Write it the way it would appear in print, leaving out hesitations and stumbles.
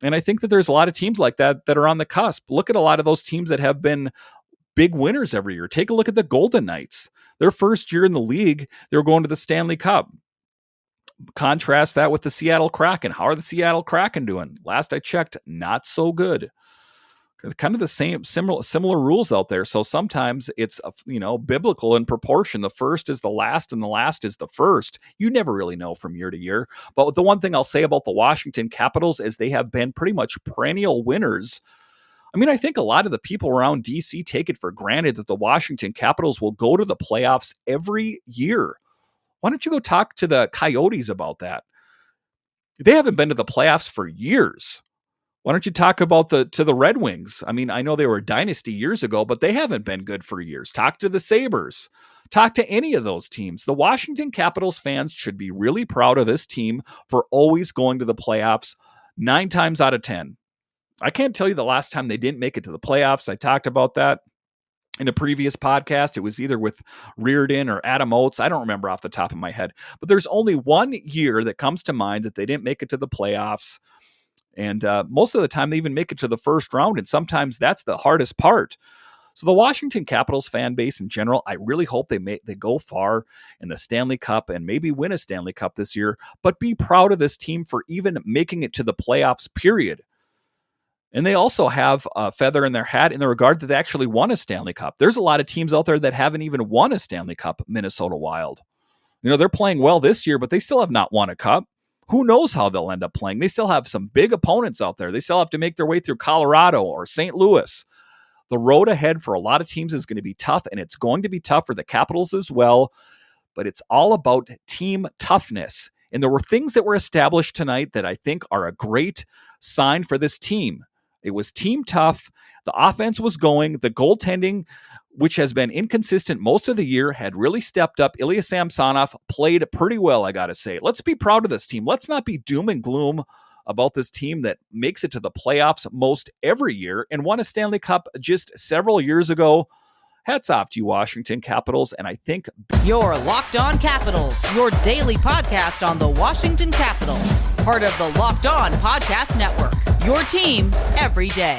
And I think that there's a lot of teams like that that are on the cusp. Look at a lot of those teams that have been big winners every year. Take a look at the Golden Knights. Their first year in the league, they were going to the Stanley Cup. Contrast that with the Seattle Kraken. How are the Seattle Kraken doing? Last I checked, not so good. Kind of the same, similar rules out there. So sometimes it's, biblical in proportion. The first is the last and the last is the first. You never really know from year to year. But the one thing I'll say about the Washington Capitals is they have been pretty much perennial winners. I mean, I think a lot of the people around DC take it for granted that the Washington Capitals will go to the playoffs every year. Why don't you go talk to the Coyotes about that? They haven't been to the playoffs for years. Why don't you talk about to the Red Wings? I mean, I know they were a dynasty years ago, but they haven't been good for years. Talk to the Sabres. Talk to any of those teams. The Washington Capitals fans should be really proud of this team for always going to the playoffs 9 times out of 10. I can't tell you the last time they didn't make it to the playoffs. I talked about that in a previous podcast. It was either with Reardon or Adam Oates. I don't remember off the top of my head. But there's only one year that comes to mind that they didn't make it to the playoffs. And most of the time, they even make it to the first round. And sometimes that's the hardest part. So the Washington Capitals fan base in general, I really hope they go far in the Stanley Cup and maybe win a Stanley Cup this year. But be proud of this team for even making it to the playoffs, period. And they also have a feather in their hat in the regard that they actually won a Stanley Cup. There's a lot of teams out there that haven't even won a Stanley Cup, Minnesota Wild. They're playing well this year, but they still have not won a cup. Who knows how they'll end up playing? They still have some big opponents out there. They still have to make their way through Colorado or St. Louis. The road ahead for a lot of teams is going to be tough, and it's going to be tough for the Capitals as well. But it's all about team toughness. And there were things that were established tonight that I think are a great sign for this team. It was team tough. The offense was going. The goaltending, which has been inconsistent most of the year, had really stepped up. Ilya Samsonov played pretty well, I got to say. Let's be proud of this team. Let's not be doom and gloom about this team that makes it to the playoffs most every year and won a Stanley Cup just several years ago. Hats off to you, Washington Capitals, and I think... Your Locked On Capitals, your daily podcast on the Washington Capitals. Part of the Locked On Podcast Network, your team every day.